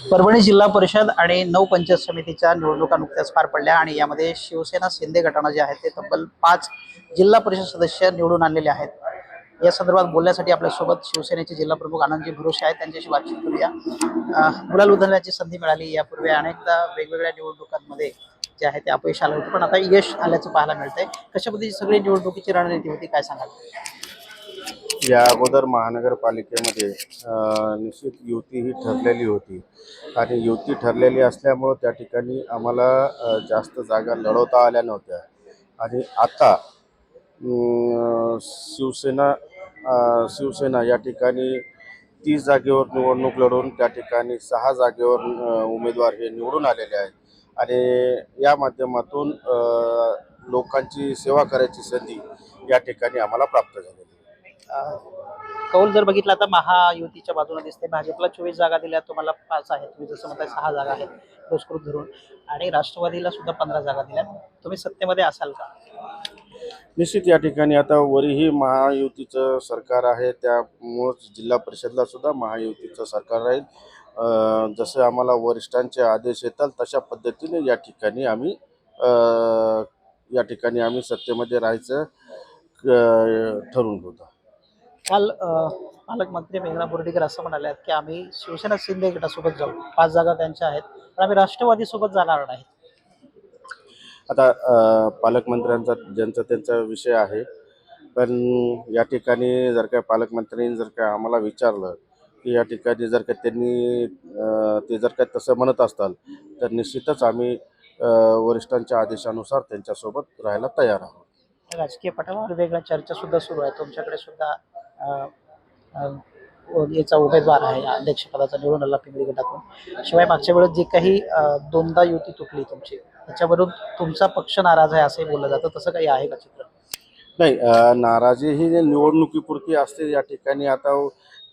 परभणी जिल्हा परिषद आणि 9 पंचायत समितीच्या निवडणुका नुकत्याच पार पडल्या आणि यामध्ये शिवसेना शिंदे गटानं जे आहे ते तब्बल 5 जिल्हा परिषद सदस्य निवडून आणलेले आहेत. या संदर्भात बोलण्यासाठी आपल्यासोबत शिवसेनेचे जिल्हा प्रमुख आनंदजी भरोसे आहेत. त्यांच्याशी बातचीत करूया. गुलाल उधळण्याची संधी मिळाली. यापूर्वी अनेकदा वेगवेगळ्या निवडणुकांमध्ये जे आहे ते अपयश आलं होतं, पण आता यश आल्याचं पाहायला मिळतंय. कशा पद्धतीची सगळी निवडणुकीची रणनीती होती, काय सांगाल? या अगोदर महानगरपालिकेमध्ये निश्चित युती ही ठरलेली होती आणि युती ठरलेली असल्यामुळं त्या ठिकाणी आम्हाला जास्त जागा लढवता आल्या नव्हत्या. आणि आता शिवसेना या ठिकाणी 30 जागेवर निवडणूक लढवून त्या ठिकाणी 6 जागेवर उमेदवार हे निवडून आलेले आहेत. आणि या माध्यमातून लोकांची सेवा करायची संधी या ठिकाणी आम्हाला प्राप्त झालेली आहे. कौल जर बघितला तर महायुतीच्या बाजूने दिसते. भाजपला 24 जागा दिल्या, तुम्हाला 5 आहेत. तुम्ही जसं म्हणताय 6 जागा आहेत पुरस्कृत धरून, आणि राष्ट्रवादीला सुद्धा 15 जागा दिल्या. तुम्ही सत्तेमध्ये असाल का? निश्चित या ठिकाणी आता वरीही महायुतीचं सरकार आहे, त्यामुळंच जिल्हा परिषदला सुद्धा महायुतीचं सरकार राहील. जसं आम्हाला वरिष्ठांचे आदेश येतात तशा पद्धतीने या ठिकाणी आम्ही सत्तेमध्ये राहायचं ठरवून होतं. काल पालकमंत्री मेघना बोर्डीकर असं म्हणाले की आम्ही शिवसेना शिंदे गटासोबत जाऊ, 5 जागा त्यांच्या आहेत, पण आम्ही राष्ट्रवादी सोबत जाणार नाही. आता पालकमंत्र्यांचा ज्यांचा त्यांचा विषय आहे, पण या ठिकाणी जर काय पालकमंत्र्यांनी जर काय आम्हाला विचारलं की या ठिकाणी जर का त्यांनी ते जर काय तसं म्हणत असताल तर निश्चितच आम्ही वरिष्ठांच्या आदेशानुसार त्यांच्यासोबत राहायला तयार आहोत. राजकीय पटावर वेगळ्या चर्चा सुद्धा सुरू आहे. तुमच्याकडे सुद्धा अ, अ, याचा उमेदवार आहे अध्यक्षपदाचा निवडून आला पिंपरी गटातून. शिवाय मागच्या वेळेस जी काही दोनदा युती तुटली तुमची, त्याच्यावरून तुमचा पक्ष नाराज आहे असंही बोललं जातं. तसं काही आहे का चित्र? नाही, नाराजी ही निवडणुकीपुरती असते. या ठिकाणी आता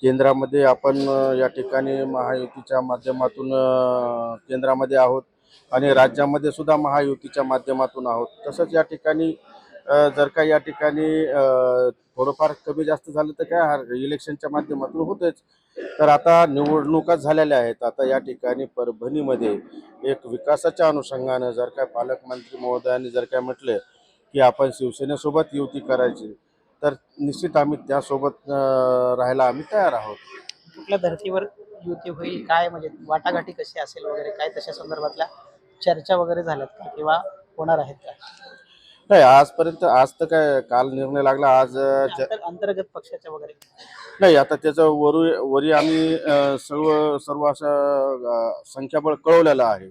केंद्रामध्ये आपण या ठिकाणी महायुतीच्या माध्यमातून केंद्रामध्ये आहोत आणि राज्यामध्ये सुद्धा महायुतीच्या माध्यमातून आहोत. तसंच या ठिकाणी जर का या ठिकाणी थोडंफार कमी जास्त झालं तर काय इलेक्शनच्या माध्यमातून होतेच. तर आता निवडणुका झालेल्या आहेत. आता या ठिकाणी परभणीमध्ये एक विकासाच्या अनुषंगानं जर काय पालकमंत्री महोदयांनी जर काय म्हटले की आपण शिवसेनेसोबत युती करायची, तर निश्चित आम्ही त्यासोबत राहायला आम्ही तयार आहोत. कुठल्या धर्तीवर युती होईल, काय म्हणजे वाटाघाटी कशी असेल वगैरे, काय तशा संदर्भातल्या चर्चा वगैरे झाल्यात का किंवा होणार आहेत का? नाही, आजपर्यंत आज तर काय काल निर्णय लागला. आज अंतर्गत पक्षाच्या वगैरे नाही, आता त्याचं वरी आम्ही सर्व असं संख्याबळ कळवलेलं आहे.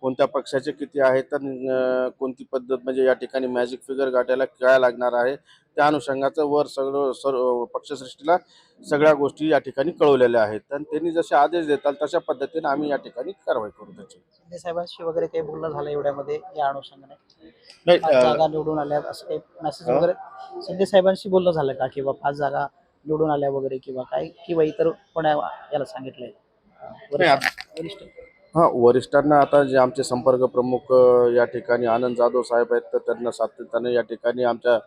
कोणत्या पक्षाचे किती आहेत, तर कोणती पद्धत म्हणजे या ठिकाणी मॅजिक फिगर गाठायला काय लागणार आहे, त्या अनुषंगाचं वर सर्व पक्षश्रेष्ठीला सगळ्या गोष्टी या ठिकाणी कळवलेल्या आहेत. आणि त्यांनी जसे आदेश देतात तशा पद्धतीने आम्ही या ठिकाणी कारवाई करू त्याची. शिंदे साहेबांशी वगैरे काही बोलणं झालं एवढ्यामध्ये या अनुषंगाने? नाही, 5 जागा निवडून आल्या असं काही मेसेज वगैरे शिंदे साहेबांशी बोलणं झालं का, किंवा 5 जागा निवडून आल्या वगैरे, किंवा काय, किंवा इतर कोणा याला सांगितलंय वरिष्ठ? हां, वरिष्ठांना आता जे आमचे संपर्क प्रमुख या ठिकाणी आनंद जाधव साहेब आहेत, तर त्यांना सातत्याने या ठिकाणी आमच्या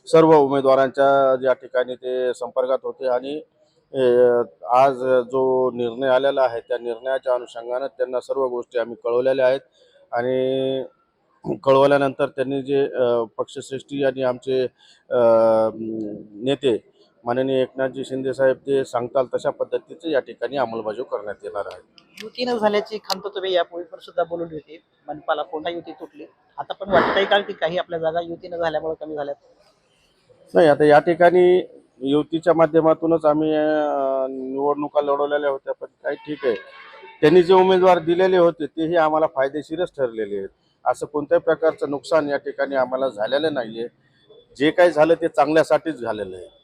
सर्व उमेदवारांच्या या ठिकाणी ते संपर्कात होते. आणि आज जो निर्णय आलेला आहे त्या निर्णयाच्या अनुषंगानं त्यांना सर्व गोष्टी आम्ही कळवलेल्या आहेत. आणि कळवल्यानंतर त्यांनी जे पक्षश्रेष्ठी आणि आमचे नेते माननीय एकनाथजी शिंदे साहेब ते सांगताल तशा पद्धतीचं या ठिकाणी अंमलबजावणी करण्यात येणार आहे. युती न झाल्याची खंत तुम्ही यापूर्वी पण सुद्धा बोलवली होती. मनपाला पुन्हा युती तुटली. आता पण वाटतंय का की काही आपल्या जागा युती न झाल्यामुळे कमी झाल्यात? नाही, आता या ठिकाणी युतीच्या माध्यमातूनच आम्ही निवडणुका लढवलेल्या होत्या, पण काही ठीक आहे. त्यांनी जे उमेदवार दिलेले होते तेही आम्हाला फायदेशीरच ठरलेले आहेत. असं कोणत्याही प्रकारचं नुकसान या ठिकाणी आम्हाला झालेलं नाही आहे. जे काही झालं ते चांगल्यासाठीच झालेलं आहे.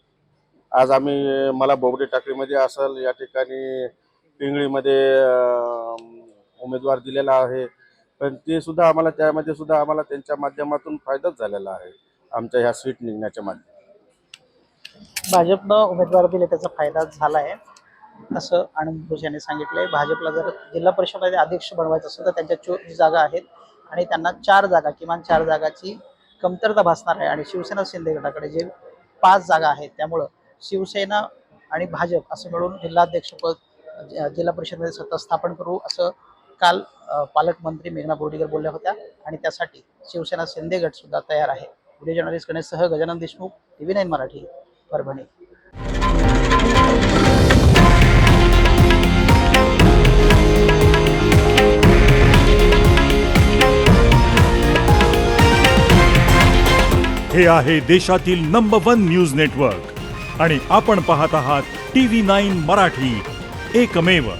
आज मला बोबडे टाकळीमध्ये असेल, या ठिकाणी पिंगळीमध्ये उमेदवार दिलेला आहे, पण ते सुद्धा आम्हाला त्यामध्ये सुद्धा आम्हाला त्यांच्या माध्यमातून फायदाच झालेला आहे आमच्या ह्या सीट निघण्याच्या माध्यमातून. भाजपनं उमेदवार दिले त्याचा फायदा झाला आहे असं आनंद भोज यांनी सांगितलंय. भाजपला जर जिल्हा परिषदेमध्ये अध्यक्ष बनवायचं असेल तर त्यांच्या 24 जागा आहेत आणि त्यांना 4 जागा, किमान 4 जागाची कमतरता भासणार आहे. आणि शिवसेना शिंदे गटाकडे जे 5 जागा आहेत, त्यामुळं शिवसेना आणि भाजप असं मिळून जिल्हाध्यक्षपद जिल्हा परिषदेमध्ये सत्ता स्थापन करू असं काल पालकमंत्री मेघना बोर्डीकर बोलल्या होत्या आणि त्यासाठी शिवसेना शिंदे गट सुद्धा तयार आहे. व्हिडिओ जर्नलिस्ट गणेशसह गजानन देशमुख, TV9 मराठी, परभणी. हे आहे देशातील नंबर 1 न्यूज नेटवर्क आणि आपण पाहत आहात TV9 मराठी, एकमेव.